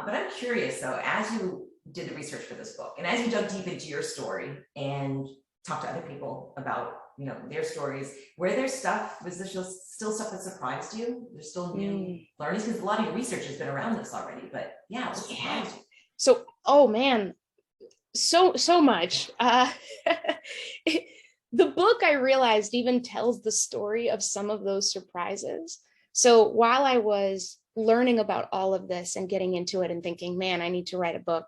But I'm curious, though, as you did the research for this book, and as you dug deep into your story and talked to other people about, their stories, was there still stuff that surprised you? There's still new learnings, because a lot of your research has been around this already, but what surprised you? So, oh man, so much. The book, I realized, even tells the story of some of those surprises. So while I was learning about all of this and getting into it and thinking, man, I need to write a book,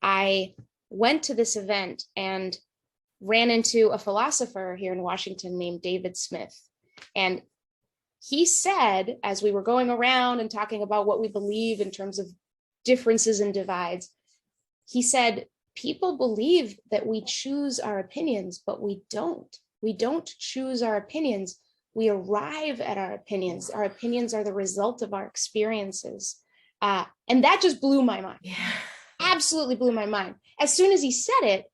I went to this event and ran into a philosopher here in Washington named David Smith. And he said, as we were going around and talking about what we believe in terms of differences and divides, he said, people believe that we choose our opinions, but we don't. We don't choose our opinions. We arrive at our opinions. Our opinions are the result of our experiences. And that just blew my mind. Yeah. Absolutely blew my mind. As soon as he said it,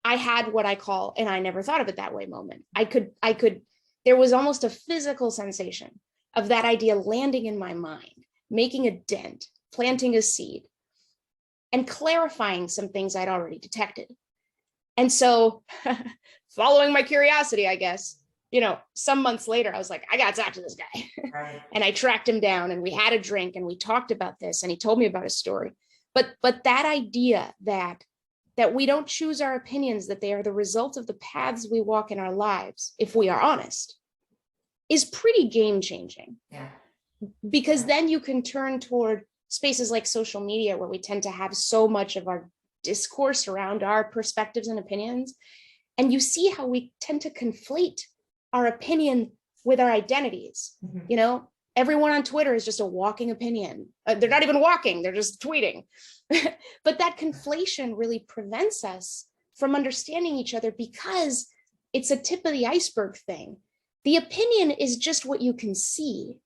I had what I call, and I never thought of it that way, moment. There was almost a physical sensation of that idea landing in my mind, making a dent, planting a seed, and clarifying some things I'd already detected. And so following my curiosity, I guess, some months later, I was like, I got to talk to this guy. Right. And I tracked him down and we had a drink and we talked about this and he told me about his story. But that idea that we don't choose our opinions, that they are the result of the paths we walk in our lives, if we are honest, is pretty game changing. Yeah. Because then you can turn toward spaces like social media, where we tend to have so much of our discourse around our perspectives and opinions. And you see how we tend to conflate our opinion with our identities. Mm-hmm. Everyone on Twitter is just a walking opinion. They're not even walking, they're just tweeting. But that conflation really prevents us from understanding each other, because it's a tip of the iceberg thing. The opinion is just what you can see.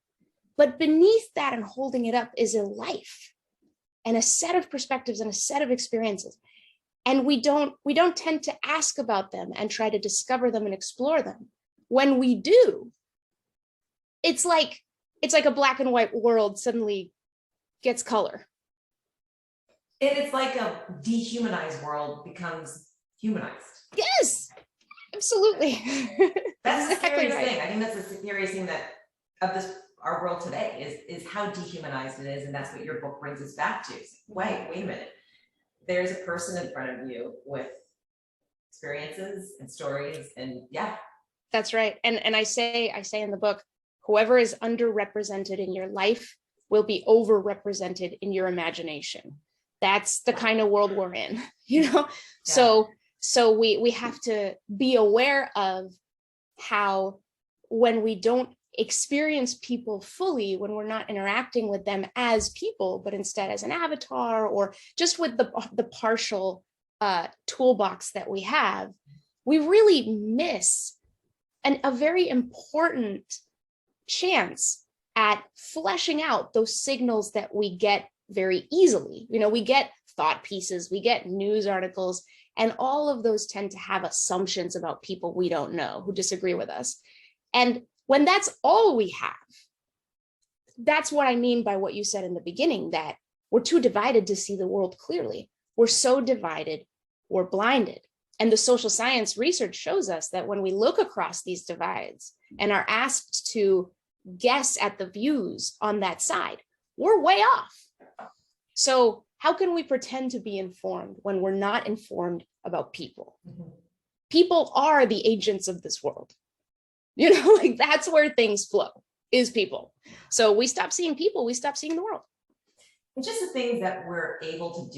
But beneath that and holding it up is a life and a set of perspectives and a set of experiences. And we don't tend to ask about them and try to discover them and explore them. When we do, it's like a black and white world suddenly gets color. And it's like a dehumanized world becomes humanized. Yes, absolutely. That's the scariest thing. I think that's the scariest thing of our world today is how dehumanized it is. And that's what your book brings us back to. Wait a minute. There's a person in front of you with experiences and stories, and That's right. And I say in the book, whoever is underrepresented in your life will be overrepresented in your imagination. That's the kind of world we're in, Yeah. So we have to be aware of how, when we don't experience people fully, when we're not interacting with them as people, but instead as an avatar, or just with the partial toolbox that we have, we really miss a very important chance at fleshing out those signals that we get very easily. We get thought pieces, we get news articles, and all of those tend to have assumptions about people we don't know who disagree with us. And when that's all we have, that's what I mean by what you said in the beginning, that we're too divided to see the world clearly. We're so divided, we're blinded. And the social science research shows us that when we look across these divides and are asked to guess at the views on that side, we're way off. So how can we pretend to be informed when we're not informed about people? Mm-hmm. People are the agents of this world. That's where things flow, is people. So we stop seeing people, we stop seeing the world. And just the things that we're able to do